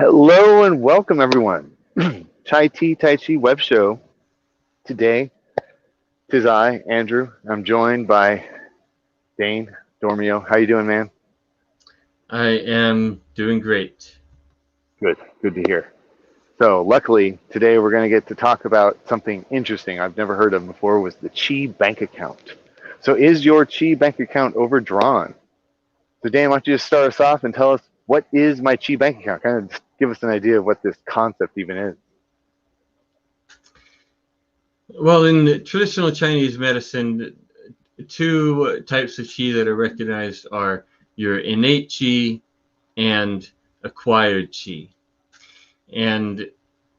Hello and welcome everyone. Chai Tea Tai Chi web show. Today, tis I, Andrew. I'm joined by Dane Dormio. How you doing, man? I am doing great. Good to hear. So, luckily, today we're going to get to talk about something interesting I've never heard of before was the Qi bank account. So, is your Qi bank account overdrawn? So, Dan, why don't you just start us off and tell us what is my Qi bank account? Kind of just give us an idea of what this concept even is. Well, in traditional Chinese medicine, two types of qi that are recognized are your innate qi and acquired qi. And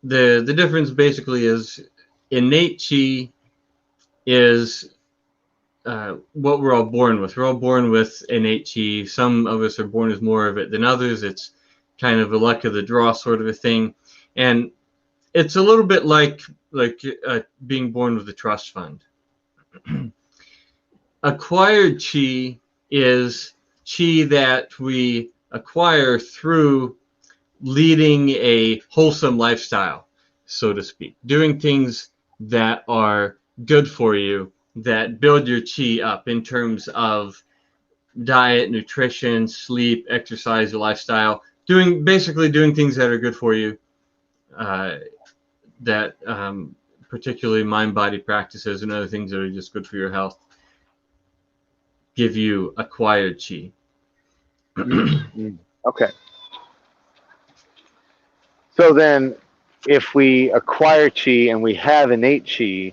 the difference basically is innate qi is what we're all born with. We're all born with innate qi. Some of us are born with more of it than others. It's kind of a luck of the draw sort of a thing. And it's a little bit like being born with a trust fund. Acquired qi is qi that we acquire through leading a wholesome lifestyle, so to speak, doing things that are good for you, that build your qi up in terms of diet, nutrition, sleep, exercise, lifestyle, basically doing things that are good for you, uh, that particularly mind-body practices and other things that are just good for your health give you acquired qi. Okay. So then, if we acquire chi and we have innate chi,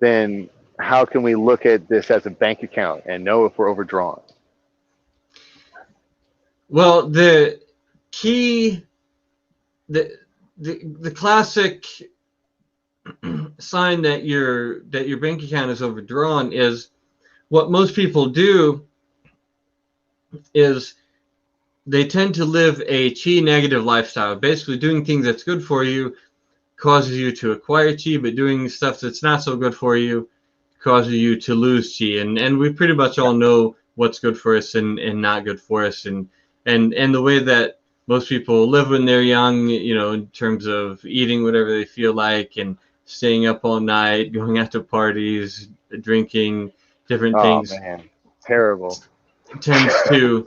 then how can we look at this as a bank account and know if we're overdrawn? Well, the key, the classic sign that your bank account is overdrawn is what most people do is they tend to live a chi negative lifestyle. Basically, doing things that's good for you causes you to acquire chi, but doing stuff that's not so good for you causes you to lose chi. And we pretty much all know what's good for us and not good for us. And the way that most people live when they're young, in terms of eating whatever they feel like and staying up all night, going out to parties, drinking different Oh things, man, terrible. tends to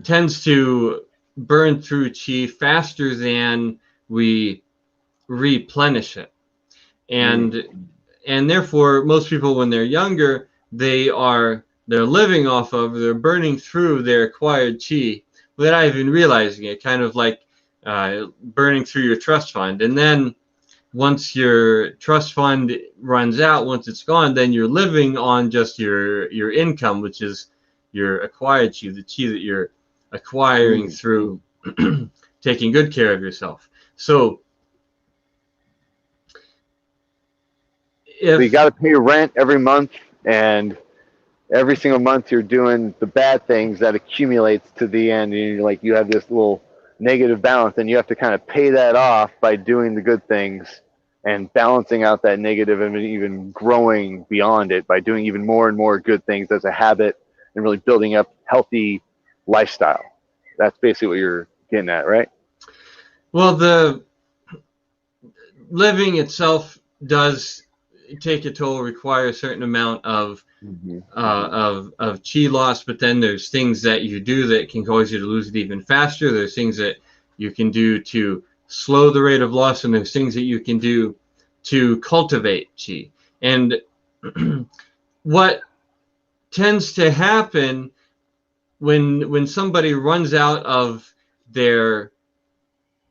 tends to burn through chi faster than we replenish it. Mm. And therefore most people when they're younger they're living off of, they're burning through their acquired chi without even realizing it, kind of like burning through your trust fund. And then once your trust fund runs out, once it's gone, then you're living on just your income, which is your acquired chi, the chi that you're acquiring Mm. through taking good care of yourself. So So you if got to pay rent every month, and every single month you're doing the bad things that accumulates to the end, and you're like you have this little negative balance, and you have to kind of pay that off by doing the good things and balancing out that negative and even growing beyond it by doing even more and more good things as a habit and really building up healthy lifestyle. That's basically what you're getting at, right? well the living itself does take a toll, require a certain amount of Mm-hmm. Mm-hmm. chi loss, but then there's things that you do that can cause you to lose it even faster. There's things that you can do to slow the rate of loss, and there's things that you can do to cultivate chi. And what tends to happen when somebody runs out of their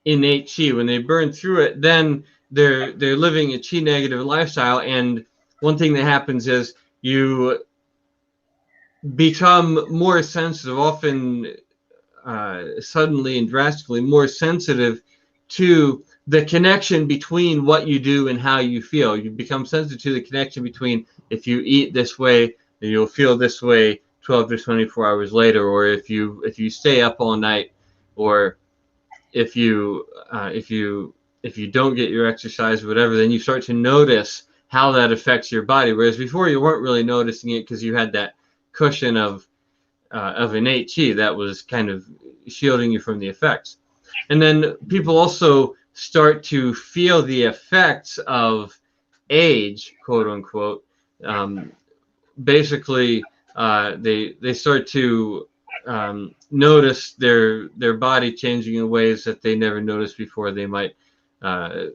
innate chi, when they burn through it, then they're living a chi negative lifestyle. And one thing that happens is you become more sensitive, often suddenly and drastically more sensitive to the connection between what you do and how you feel. You become sensitive to the connection between if you eat this way, then you'll feel this way 12 to 24 hours later, or if you stay up all night, or if you if you don't get your exercise or whatever, then you start to notice how that affects your body. Whereas before you weren't really noticing it because you had that cushion of innate chi that was kind of shielding you from the effects. And then people also start to feel the effects of age, quote unquote. Basically, they start to notice their body changing in ways that they never noticed before. They might uh,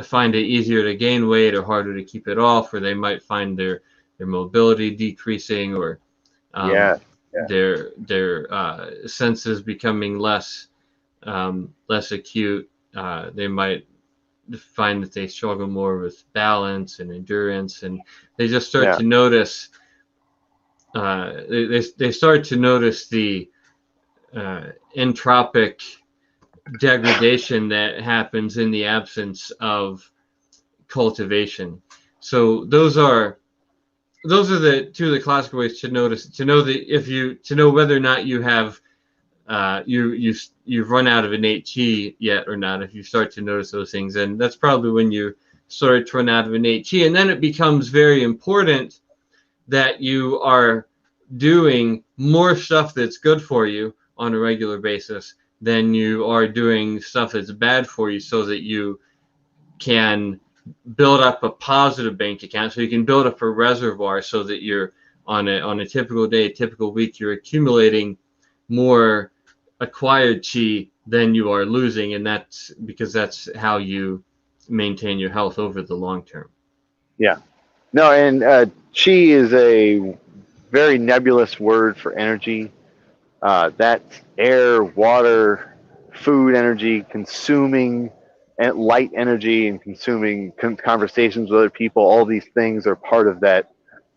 find it easier to gain weight or harder to keep it off, or they might find their mobility decreasing, or Yeah. their senses becoming less acute. They might find that they struggle more with balance and endurance, and they just start Yeah. to notice. They start to notice the entropic degradation that happens in the absence of cultivation. So those are the two of the classical ways to notice, to know that if you, to know whether or not you have you've run out of innate chi yet or not. If you start to notice those things, and that's probably when you start to run out of innate chi, and then it becomes very important that you are doing more stuff that's good for you on a regular basis than you are doing stuff that's bad for you, so that you can build up a positive bank account, so you can build up a reservoir, so that you're on a typical day, typical week, you're accumulating more acquired chi than you are losing, and that's because that's how you maintain your health over the long term. Yeah. No, and chi is a very nebulous word for energy. That's air, water, food energy, consuming light energy, and consuming conversations with other people. All these things are part of that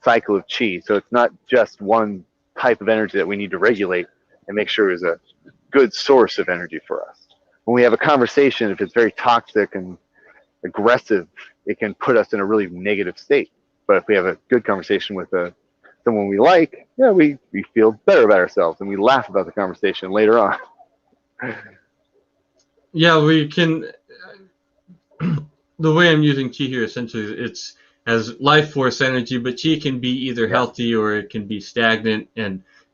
cycle of chi. So it's not just one type of energy that we need to regulate and make sure is a good source of energy for us. When we have a conversation, if it's very toxic and aggressive, it can put us in a really negative state. But if we have a good conversation with someone we like, yeah, we feel better about ourselves and we laugh about the conversation later on. Yeah, we can. The way I'm using chi here, essentially, it's as life force energy, but chi can be either Yeah. healthy or it can be stagnant,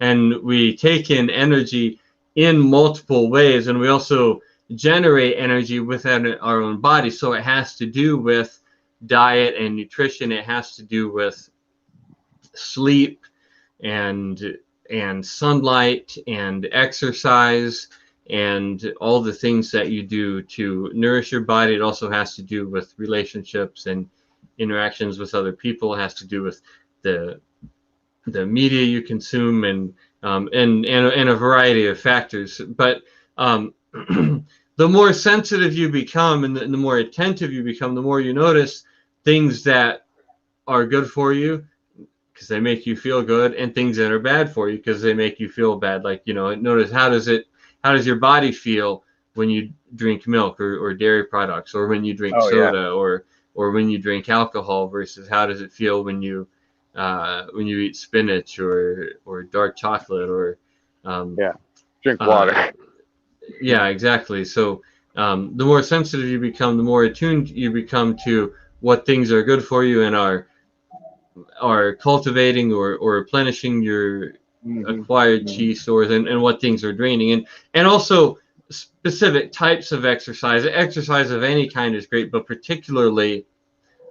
and we take in energy in multiple ways, and we also generate energy within our own body. So it has to do with diet and nutrition. It has to do with sleep and sunlight and exercise and all the things that you do to nourish your body. It also has to do with relationships and interactions with other people. It has to do with the media you consume, and a variety of factors. But the more sensitive you become, and the more attentive you become, the more you notice things that are good for you because they make you feel good, and things that are bad for you because they make you feel bad. Like, notice how does your body feel when you drink milk or dairy products, or when you drink Oh yeah. soda, or when you drink alcohol, versus how does it feel when you eat spinach or dark chocolate, or Yeah. Drink uh, water. yeah, exactly. So the more sensitive you become, the more attuned you become to what things are good for you and are cultivating or replenishing your Hmm. acquired Hmm. chi stores, and what things are draining, and also specific types of exercise of any kind is great, but particularly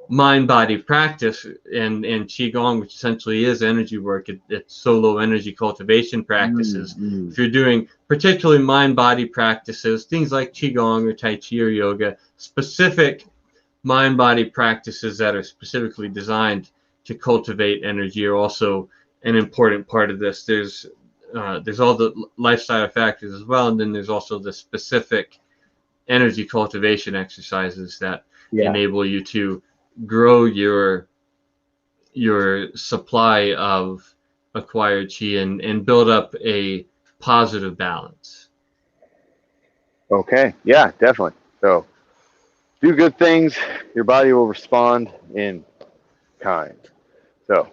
mind body practice and qigong, which essentially is energy work. It's solo energy cultivation practices. Mm-hmm. If you're doing particularly mind body practices, things like qigong or tai chi or yoga, specific mind body practices that are specifically designed to cultivate energy are also an important part of this. There's all the lifestyle factors as well, and then there's also the specific energy cultivation exercises that Yeah. enable you to grow your supply of acquired chi, and build up a positive balance. Okay. Yeah, definitely. So do good things, your body will respond in kind. So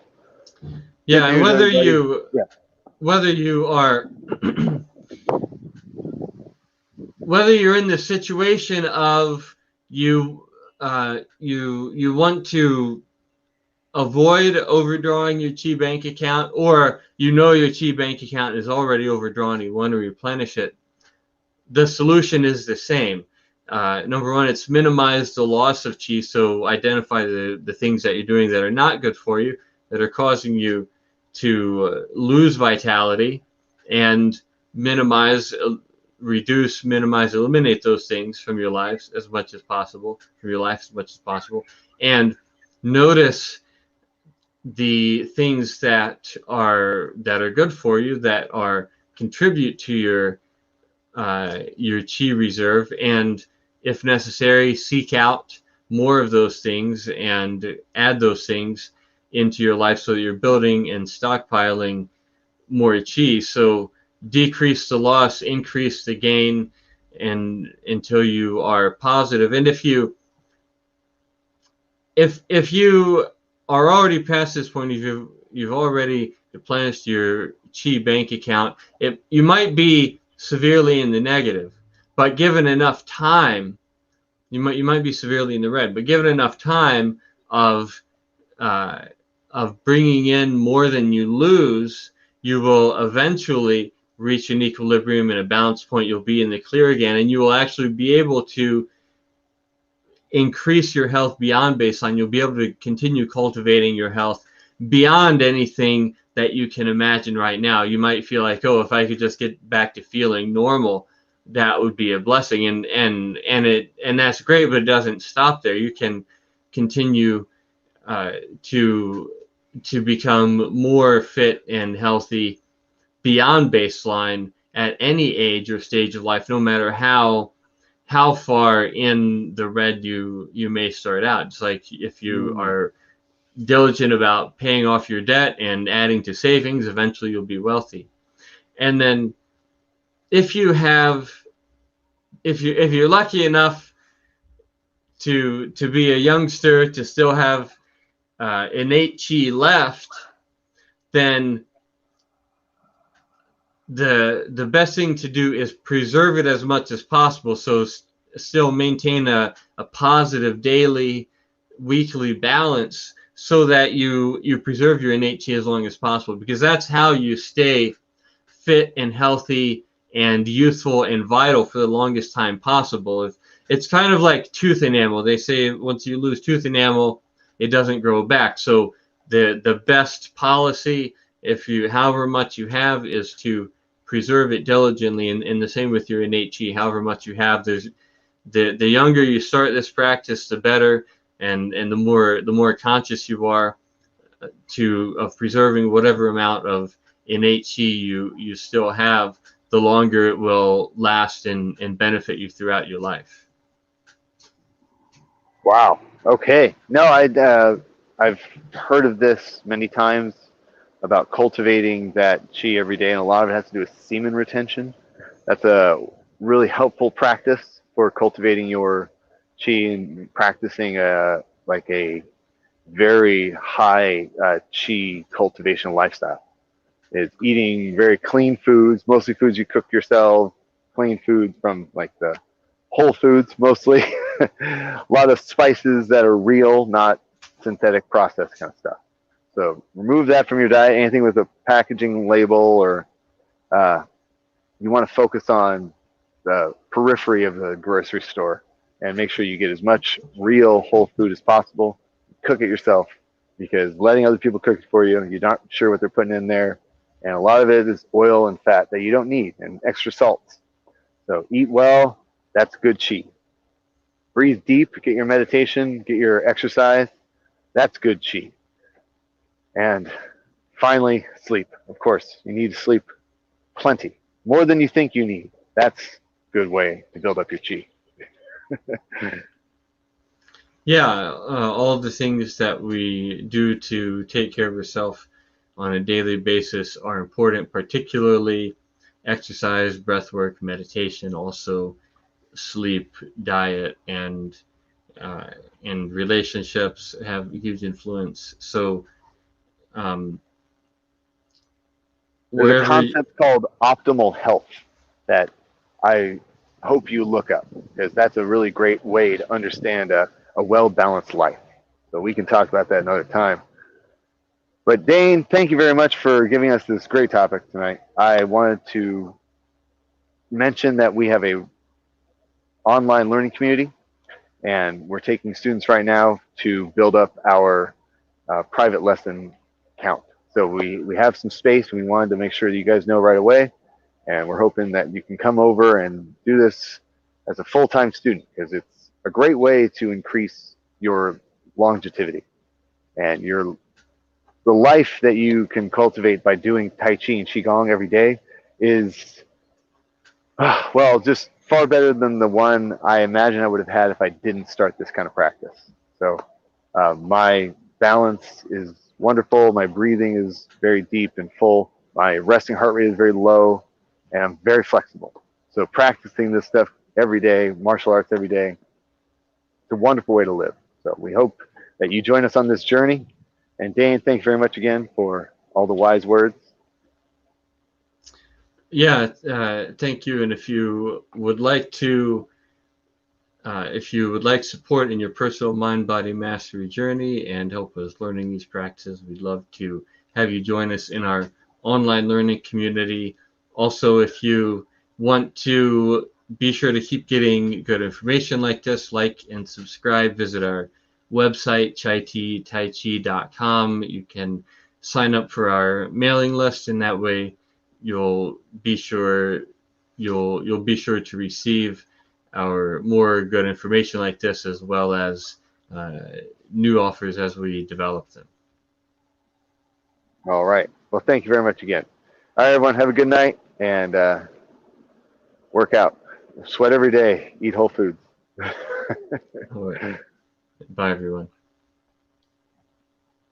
good Yeah, and news, everybody. Yeah. whether you are whether you're in the situation of you want to avoid overdrawing your chi bank account, or your chi bank account is already overdrawn, you want to replenish it, the solution is the same. Number one, it's minimize the loss of qi, so identify the things that you're doing that are not good for you, that are causing you to lose vitality, and minimize, reduce, minimize, eliminate those things from your lives as much as possible, from your life as much as possible, and notice the things that are good for you, that are contribute to your chi reserve, and if necessary, seek out more of those things and add those things into your life so that you're building and stockpiling more chi. So decrease the loss, increase the gain, and until you are positive. And if you are already past this point, if you've already replenished your chi bank account, you might be severely in the negative, but given enough time, you might be severely in the red. But given enough time of uh, bringing in more than you lose, you will eventually reach an equilibrium and a balance point. You'll be in the clear again, and you will actually be able to increase your health beyond baseline. You'll be able to continue cultivating your health beyond anything that you can imagine right now. You might feel like, oh, if I could just get back to feeling normal, that would be a blessing, and that's great, but it doesn't stop there. You can continue to become more fit and healthy beyond baseline at any age or stage of life, no matter how far in the red you may start out. It's like if you are diligent about paying off your debt and adding to savings, eventually you'll be wealthy. And then if you're lucky enough to be a youngster, to still have innate chi left, then the best thing to do is preserve it as much as possible. So still maintain a positive daily, weekly balance, so that you preserve your innate chi as long as possible, because that's how you stay fit and healthy and youthful and vital for the longest time possible. It's kind of like tooth enamel. They say once you lose tooth enamel, it doesn't grow back. So the best policy, if you however much you have, is to preserve it diligently, and the same with your innate chi. However much you have, there's the younger you start this practice, the better, and the more conscious you are of preserving whatever amount of innate chi you still have, the longer it will last and benefit you throughout your life. Wow. Okay. No, I've heard of this many times about cultivating that chi every day, and a lot of it has to do with semen retention. That's a really helpful practice for cultivating your chi and practicing like a very high chi cultivation lifestyle. It's eating very clean foods, mostly foods you cook yourself, clean foods from like the whole foods mostly. A lot of spices that are real, not synthetic processed kind of stuff. So remove that from your diet. Anything with a packaging label, or you want to focus on the periphery of the grocery store and make sure you get as much real whole food as possible. Cook it yourself, because letting other people cook it for you, you're not sure what they're putting in there. And a lot of it is oil and fat that you don't need, and extra salts. So eat well. That's good chi. Breathe deep. Get your meditation. Get your exercise. That's good chi. And finally, sleep. Of course, you need to sleep plenty, more than you think you need. That's a good way to build up your chi. Yeah, all of the things that we do to take care of yourself on a daily basis are important, particularly exercise, breath work, meditation, also sleep, diet, and relationships have a huge influence. So There's a wherever, concept called optimal health that I hope you look up, because that's a really great way to understand a well-balanced life. So we can talk about that another time. But Dane, thank you very much for giving us this great topic tonight. I wanted to mention that we have a online learning community, and we're taking students right now to build up our private lesson count. So we have some space, and we wanted to make sure that you guys know right away. And we're hoping that you can come over and do this as a full-time student, because it's a great way to increase your longevity and your the life that you can cultivate by doing Tai Chi and Qigong every day is, well, just far better than the one I imagine I would have had if I didn't start this kind of practice. So my balance is wonderful. My breathing is very deep and full. My resting heart rate is very low, and I'm very flexible. So practicing this stuff every day, martial arts every day, it's a wonderful way to live. So we hope that you join us on this journey. And Dane, thanks very much again for all the wise words. Yeah, thank you. And if you would like support in your personal mind-body mastery journey and help us learning these practices, we'd love to have you join us in our online learning community. Also, if you want to be sure to keep getting good information like this, like and subscribe, visit our website, chaitaichi.com. You can sign up for our mailing list, and that way you'll be sure to receive our more good information like this, as well as new offers as we develop them. All right. Well, thank you very much again. All right, everyone, have a good night and work out. Sweat every day. Eat whole foods. All right. Bye, everyone.